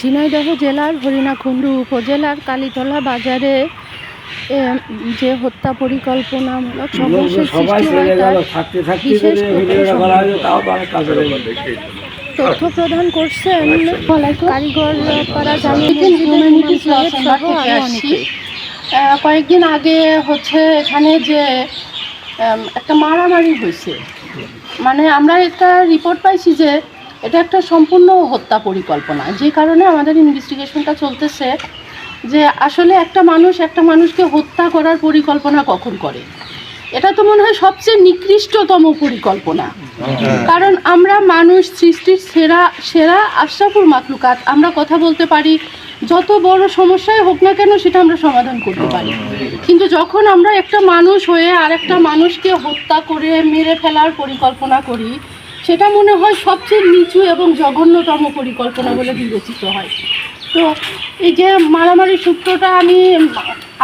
ঝিনাইদহ জেলার হরিণাকুণ্ডু উপজেলার কালীতলা বাজারে যে হত্যা পরিকল্পনামূলক সমস্যার সৃষ্টি হয় তার বিশেষ তথ্য প্রদান করছেন কারিগর পাড়া জামি মসজিদের সাহেব সহ আরও অনেকে। কয়েকদিন আগে এখানে যে একটা মারামারি হয়েছে, মানে আমরা একটা রিপোর্ট পাইছি যে এটা একটা সম্পূর্ণ হত্যা পরিকল্পনা, যে কারণে আমাদের ইনভেস্টিগেশনটা চলতেছে যে আসলে একটা মানুষকে হত্যা করার পরিকল্পনা কখন করে। এটা তো মনে হয় সবচেয়ে নিকৃষ্টতম পরিকল্পনা, কারণ আমরা মানুষ সৃষ্টির সেরা আশরাফুল মাখলুকাত। আমরা কথা বলতে পারি, যত বড় সমস্যাই হোক না কেন সেটা আমরা সমাধান করতে পারি, কিন্তু যখন আমরা একটা মানুষ হয়ে আর একটা মানুষকে হত্যা করে মেরে ফেলার পরিকল্পনা করি, সেটা মনে হয় সবচেয়ে নিচু এবং জঘন্যতম পরিকল্পনা বলে বিবেচিত হয়। তো এই যে মারামারির সূত্রটা আমি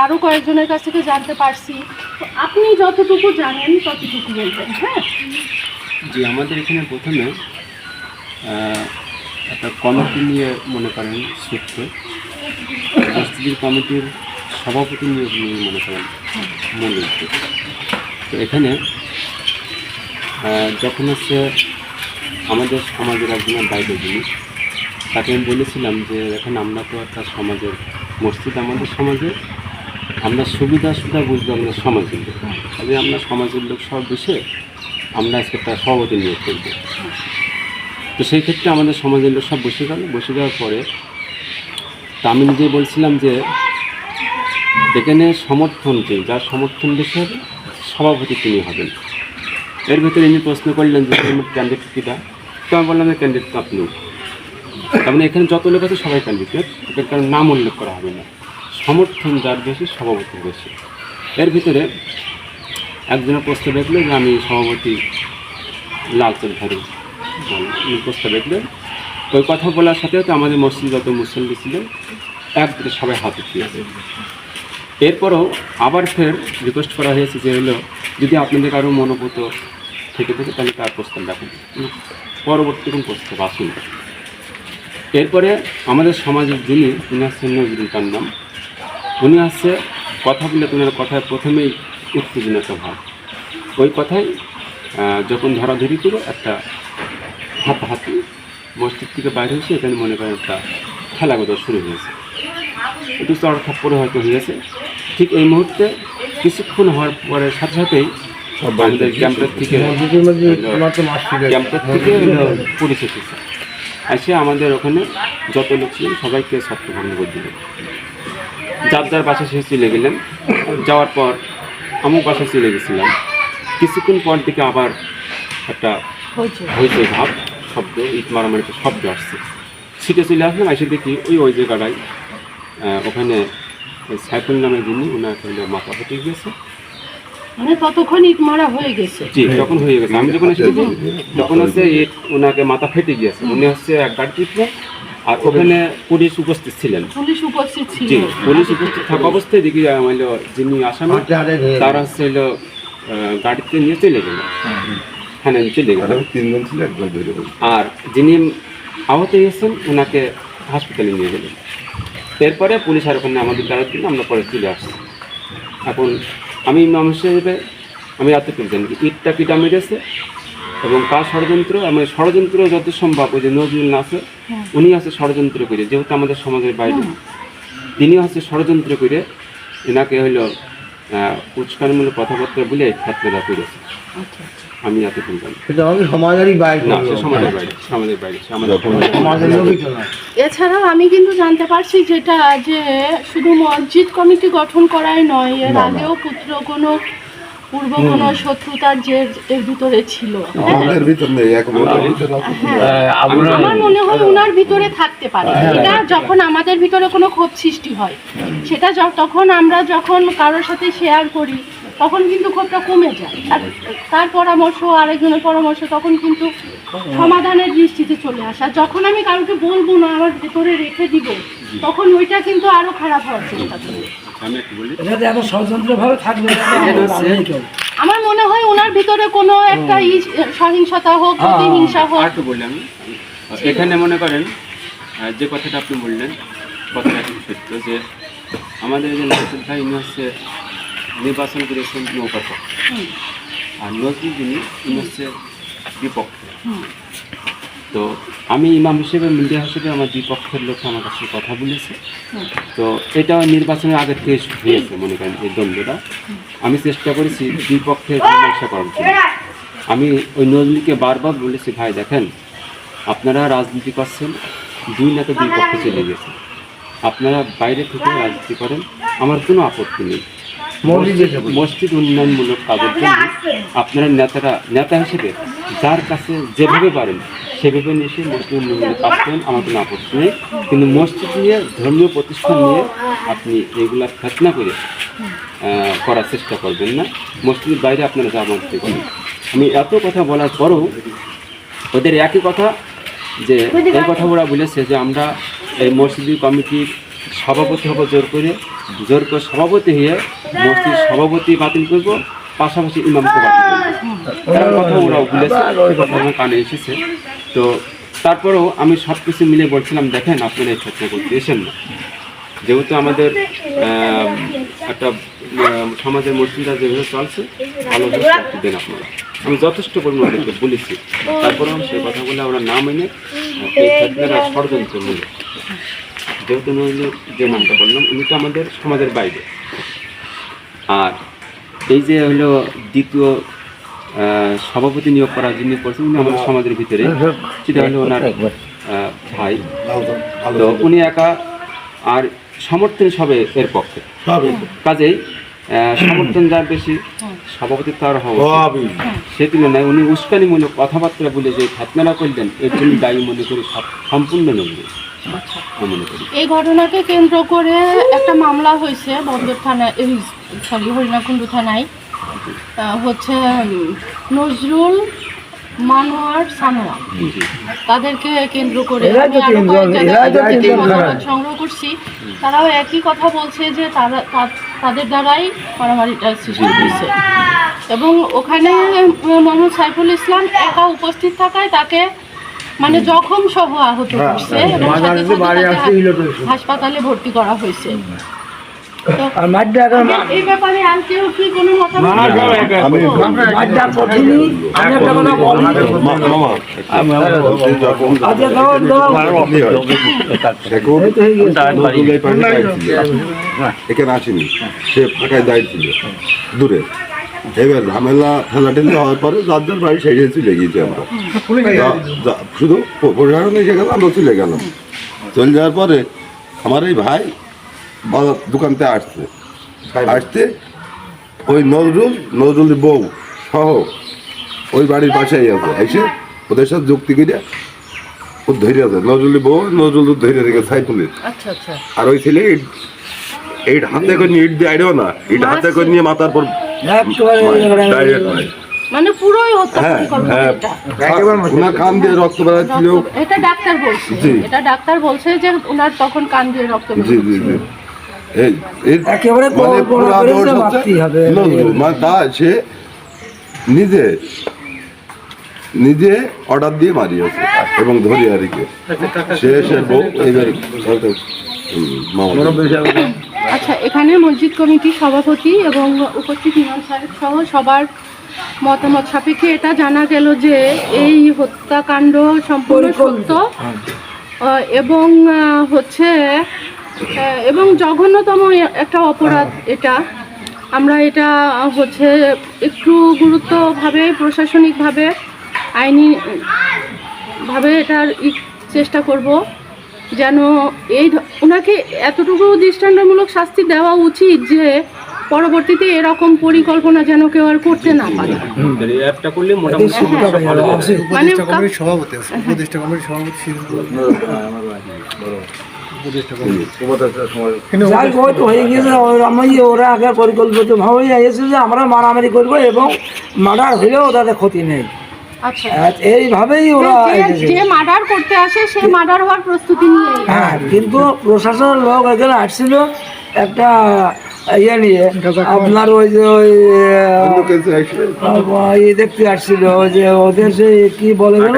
আরও কয়েকজনের কাছ থেকে জানতে পারছি, তো আপনি যতটুকু জানেন ততটুকু বলবেন। হ্যাঁ জি, আমাদের এখানে প্রথমে একটা কমিটি নিয়ে মনে করেন সূত্র, মসজিদের কমিটির সভাপতি নিয়ে মনে করেন মনে হচ্ছে। তো এখানে যখন আমাদের সমাজের একজনের দায়িত্ব যিনি, তাকে আমি বলেছিলাম যে এখন আমরা তো একটা সমাজের মসজিদ, আমাদের সমাজে আমরা সুবিধা বুঝবো আমাদের সমাজের লোক, তবে আমরা সমাজের লোক সব বসে আমরা আজকে একটা সভাপতি নিয়োগ করবো। তো সেই ক্ষেত্রে আমাদের সমাজের লোক সব বসে যাওয়ার পরে তা আমি নিজে বলছিলাম যে এখানে সমর্থনকে, যার সমর্থন বেশি হবে সভাপতি তিনি হবেন। এর ভিতরে ইনি প্রশ্ন করলেন যে ক্যান্ডিডেট কীটা, তো আমি বললাম যে ক্যান্ডিডেট তো আপনি। তার মানে এখানে যত লোক আছে সবাই ক্যান্ডিডেট, এটার কারণ নাম উল্লেখ করা হবে না, সমর্থন যার বেশি সভাপতি বেশি। এর ভিতরে একজনের প্রস্তাব দেখলো যে আমি সভাপতি লালচের ধারে প্রস্তাব দেখলেন। ওই কথা বলার সাথে সাথে আমাদের মসজিদ যত মুসল্লি ছিলেন একদিকে সবাই হাত উঠিয়েছে। এরপরও আবার ফের রিকোয়েস্ট করা হয়েছে যে হলো যদি আপনাদের কারো মনোভূত থেকে থাকে তাহলে তার প্রস্তাব রাখুন, পরবর্তী কোন প্রস্তাব আসুন। এরপরে আমাদের সমাজের যিনি হচ্ছেন নজরুল, তার নাম, উনি কথা বলে তোমার কথায় প্রথমেই উত্তেজনাটা ভাব, ওই কথাই যখন ধরাধরি করে একটা হাতাহাতি মসজিদ থেকে বাইরে হয়েছে, এখানে মনে করেন একটা খেলাগত শুরু হয়েছে, একটু চড় থাপ্পড়ে হয়তো হয়েছে। ঠিক এই মুহূর্তে কিছুক্ষণ হওয়ার পরে সাথে সাথেই আমাদের ক্যাম্পের থেকে পুলিশ এসেছে, এসে আমাদের ওখানে যত লোক ছিলেন সবাইকে ছত্রভঙ্গ করে দিলেন। যার যার বাসা সে চলে গেলেন। যাওয়ার পর আমি বাসা চলে গেছিলাম। কিছুক্ষণ পর দিকে আবার একটা হয়েছে ভাব, শব্দ, ইট মারামারিতে শব্দ আসছে। ছিটে চলে আসলাম, এসে দেখি ওই জায়গাটায় ওখানে সাইফুল নামের যিনি, ওনার মাথা ফেটে গিয়েছে। মানে ততক্ষণ ইট মারা হয়ে গেছে? জি, তখন হয়ে গেছে। আমি যখন এসেছি তখন ইট ওনাকে মাথা ফেটে গিয়েছে। উনি এক গাড়িতে, আর ওখানে পুলিশ উপস্থিত ছিলেন। জি, পুলিশ উপস্থিত থাকা অবস্থায় দেখি যিনি আসামি তারা গাড়িতে নিয়ে চলে গেল, হ্যাঁ চলে গেল। আর যিনি আহত হয়েছেন ওনাকে হাসপাতালে নিয়ে গেলেন। এরপরে পুলিশ আর ওখানে আমাদের দাঁড়াতে দিন, আমরা পরে চলে আসছি। এখন আমি ইমাম হিসেবে আমি এতটুকু জানি ইটটা কিটা মেরেছে এবং কার ষড়যন্ত্র, আমার ষড়যন্ত্র যত সম্ভব। ওই যে নজরুল আছে, উনি ষড়যন্ত্র করে, যেহেতু আমাদের সমাজের বাইরে, তিনি ষড়যন্ত্র করে এনাকে উস্কানিমূলক কথাবার্তা বলে ছাত্ররা করেছে। আমি এতটুকু জানি। এছাড়াও আমি কিন্তু জানতে পারছি যেটা যে শুধু মসজিদ কমিটি গঠন করাই নয়, এর আগেও পূর্ব কোনো শত্রুতার যে এর ভিতরে ছিল। আমার মনে হয় ওনার ভিতরে থাকতে পারে। এটা যখন আমাদের ভিতরে কোনো ক্ষোভ সৃষ্টি হয়, সেটা তখন আমরা যখন কারোর সাথে শেয়ার করি তখন কিন্তু ক্ষোভটা কমে যায়, আর তার পরামর্শ, আরেকজনের পরামর্শ তখন কিন্তু সমাধানের দৃষ্টিতে চলে আসা। যখন আমি কাউকে বলবো না, আমার ভিতরে রেখে দিব, তখন ওইটা কিন্তু আরো খারাপ হওয়ার চেষ্টা করবে। আমার মনে হয় ওনার ভিতরে কোনো একটা সহিংসতা হোক, প্রতিহিংসা হোক। এখানে মনে করেন যে কথাটা আপনি বললেন কথাটা একদম সত্য যে আমাদের যে নাসির ভাই ইনি হচ্ছে নির্বাচন করেছেন নৌকাপক্ষ, আর নজরুল যিনি ইনি হচ্ছে বিপক্ষে। তো আমি ইমাম হিসেবে মিডিয়া হিসেবে আমার বিপক্ষের লোক আমার কাছে কথা বলেছে। তো এটা নির্বাচনের আগের থেকে হয়েছে, মনে করেন এই দ্বন্দ্বটা। আমি চেষ্টা করেছি বিপক্ষে মীমাংসা করার জন্য। আমি ওই নজরুলকে বারবার বলেছি, ভাই দেখেন আপনারা রাজনীতি করছেন, দুই না তো দুই পক্ষে চলে গেছে, আপনারা বাইরে থেকে রাজনীতি করেন, আমার কোনো আপত্তি নেই। মসজিদ উন্নয়নমূলক কাজের জন্য আপনারা নেতা হিসেবে যার কাছে যেভাবে পারেন সেভাবে নিয়ে এসে মসজিদ উন্নয়নের কাজ করেন, আমার কোনো আপত্তি নেই। কিন্তু মসজিদ নিয়ে, ধর্মীয় প্রতিষ্ঠান নিয়ে আপনি এগুলা ফেতনা করে করার চেষ্টা করবেন না। মসজিদের বাইরে আপনারা যা মসজিদ করেন। আমি এত কথা বলার পরও ওদের একই কথা, যে এই কথা ওরা বলেছে যে আমরা এই মসজিদ কমিটির সভাপতি হব, জোর করে সভাপতি হয়ে মসজিদ সভাপতি বাতিল করব, পাশাপাশি ইমামকে বাতিল করবো। এর কথা ওরাও বলেছে, ওই কথা আমার কানে এসেছে। তো তারপরেও আমি সব কিছু মিলে বলছিলাম, দেখেন আপনারা এই চেষ্টা করতে এসেন না, যেহেতু আমাদের একটা সমাজের মসজিদটা যেভাবে চলছে ভালোভাবে দেন আপনারা। আমি যথেষ্ট পরিমাণ ওদেরকে বলেছি, তারপরেও সেই কথাগুলো ওরা না মেনে এই ফেতনাটা ষড়যন্ত্র মূলক। যেহেতু যে নামটা বললাম উনি তো আমাদের সমাজের বাইরে, আর এই যে হলো দ্বিতীয় সভাপতি নিয়োগ করার জন্য করছেন উনি আমাদের সমাজের ভিতরে, সেটা হলো ওনার ভাই। তো উনি একা, আর সমর্থন সবে এর পক্ষে, কাজেই সমর্থন যার বেশি সভাপতি তার হওয়া, সে তুলনায় উনি উস্কানিমূলক কথাবার্তা বলে যে ঘটনাটা করলেন এর জন্য দায়ী মনে করি সম্পূর্ণ নজরুল। এই ঘটনাকে কেন্দ্র করে একটা মামলা হয়েছে বন্দর থানায়, হরিণাকুণ্ড থানায়। হচ্ছে নজরুল, মানোয়ার, সানোয়া, তাদেরকে কেন্দ্র করে সংগ্রহ করছি। তারাও একই কথা বলছে যে তাদের দ্বারাই মারামারিটা সৃষ্টি হয়েছে, এবং ওখানে মোহাম্মদ সাইফুল ইসলাম একা উপস্থিত থাকায় তাকে মানে জখম সহ আহত করছে এবং হাসপাতালে ভর্তি করা হয়েছে। এই ব্যাপারে আর কেউ কি কোনো এখানে আসেনি, সে ফাঁকায় দাঁড়িয়ে ছিল দূরে। এবার ঝামেলা ঠেলাঠেলি হওয়ার পরে যার বাড়ি সেই চলে গিয়েছি আমরা, শুধু প্রশাসন এসে গেলাম, আমরা চলে গেলাম। চলে যাওয়ার পরে আমার এই ভাই দোকানতে আসতে ওই নজরুলের বউ সহ ওই বাড়ির পাশেই আছে, এসে ওদের সাথে যুক্তি করে ও ধরে আছে। নজরুলের বউ নজরুল ধরে রেখে সাইফুলের, আর ওই ছেলে ইট হাতে করে নিয়ে, ইট দিয়ে আইডেও না, ইট হাতে করে নিয়ে মাথার পর মানে পুরোই হত্যা পরিকল্পনা। ওনার কান দিয়ে রক্ত বেরোচ্ছিল, এটা ডাক্তার বলছে, এটা ডাক্তার বলছে যে ওনার তখন কান দিয়ে রক্ত বেরোচ্ছিল। একেবারে সে নিজে অর্ডার দিয়ে মারিয়েছে এবং ধরি আর কি সে বউ এইবার। আচ্ছা, এখানে মসজিদ কমিটির সভাপতি এবং উপস্থিত ইমাম সাহেব সহ সবার মতামত সাপেক্ষে এটা জানা গেল যে এই হত্যাকাণ্ড সম্পূর্ণ সত্য এবং হচ্ছে এবং জঘন্যতম একটা অপরাধ এটা। আমরা এটা হচ্ছে একটু গুরুত্বভাবে, প্রশাসনিকভাবে, আইনিভাবে এটার চেষ্টা করব যেন ওনাকে এতটুকু দৃষ্টান্তমূলক শাস্তি দেওয়া উচিত যে পরবর্তীতে এরকম পরিকল্পনা যেন কেউ আর করতে না পারে। মানে ওরা আগে পরিকল্পিত ভাবে এসেছে যে আমরা মারামারি করবো এবং মার্ডার হলেও তাদের ক্ষতি নেই। আচ্ছা, এইভাবেই ওরা যে মার্ডার করতে আসে সে মার্ডার হওয়ার প্রস্তুতি নিয়ে। হ্যাঁ, কিন্তু প্রশাসনের লোক এখানে আসছিল একটা ইয়ে নিয়ে, আপনার ওই যে ওই দেখতে আসছিল ওই যে ওদের সে কি বলে গেল,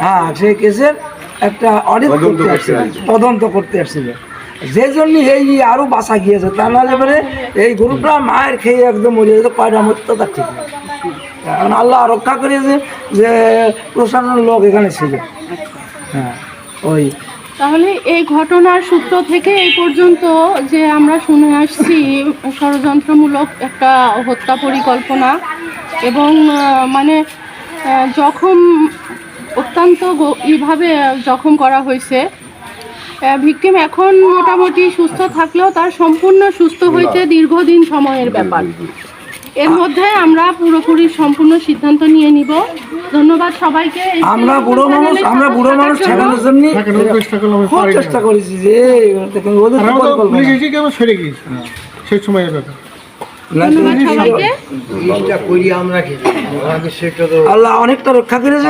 হ্যাঁ সেই কেসের একটা অডিট করতে আসছিল, তদন্ত করতে আসছিল, যে জন্য এই আরো বাঁচা গিয়েছে। তা নাহলে পরে এই গরুটা মায়ের খেয়ে একদম মরে যেত, কয়টা মরতো তার ঠিক নেই। কারণ আল্লাহ রক্ষা করেছে যে প্রশাসনের লোক এখানে ছিল। হ্যাঁ, ওই তাহলে এই ঘটনার সূত্র থেকে এই পর্যন্ত যে আমরা শুনে আসছি ষড়যন্ত্রমূলক একটা হত্যা পরিকল্পনা এবং মানে জখম অত্যন্ত এইভাবে জখম করা হয়েছে। ভিকটিম এখন মোটামুটি সুস্থ থাকলেও তার সম্পূর্ণ সুস্থ হইতে দীর্ঘদিন সময়ের ব্যাপার। এর মধ্যে আমরা পুরোপুরি সম্পূর্ণ সিদ্ধান্ত নিয়ে নিব। ধন্যবাদ সবাইকে। আমরা বুড়ো মানুষ ঠেকানোর জন্য খুব চেষ্টা করেছি যে ওদের তো পরিকল্পনা। সেই সময়ের ব্যাপার ধন্যবাদ সবাইকে। আল্লাহ অনেকটা রক্ষা করেছে।